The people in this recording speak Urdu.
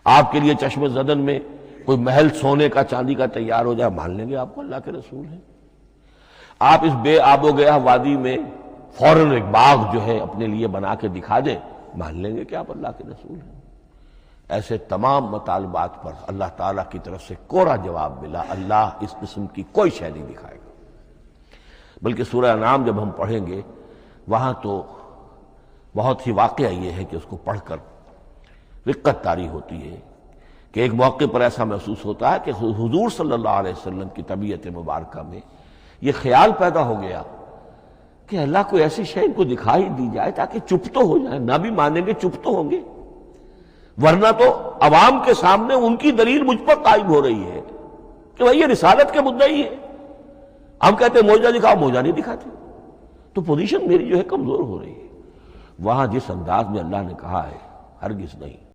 آپ کے لیے چشم زدن میں کوئی محل سونے کا چاندی کا تیار ہو جائے، مان لیں گے آپ کو اللہ کے رسول ہیں۔ آپ اس بے آب و گیا وادی میں فوراً ایک باغ جو ہے اپنے لیے بنا کے دکھا دیں، مان لیں گے کہ آپ اللہ کے رسول ہیں۔ ایسے تمام مطالبات پر اللہ تعالیٰ کی طرف سے کوڑا جواب ملا، اللہ اس قسم کی کوئی شے نہیں دکھائے گا۔ بلکہ سورہ انعام جب ہم پڑھیں گے وہاں تو بہت ہی واقعہ یہ ہے کہ اس کو پڑھ کر رقت طاری ہوتی ہے کہ ایک موقع پر ایسا محسوس ہوتا ہے کہ حضور صلی اللہ علیہ وسلم کی طبیعت مبارکہ میں یہ خیال پیدا ہو گیا کہ اللہ کو ایسی شے ان کو دکھائی دی جائے تاکہ چپ تو ہو جائے، نہ بھی مانیں گے چپ تو ہوں گے، ورنہ تو عوام کے سامنے ان کی دلیل مجھ پر قائم ہو رہی ہے کہ بھئی یہ رسالت کے مدعی ہے، ہم کہتے ہیں معجزہ دکھاؤ، معجزہ نہیں دکھاتے، تو پوزیشن میری جو ہے کمزور ہو رہی ہے۔ وہاں جس انداز میں اللہ نے کہا ہے ہرگز نہیں۔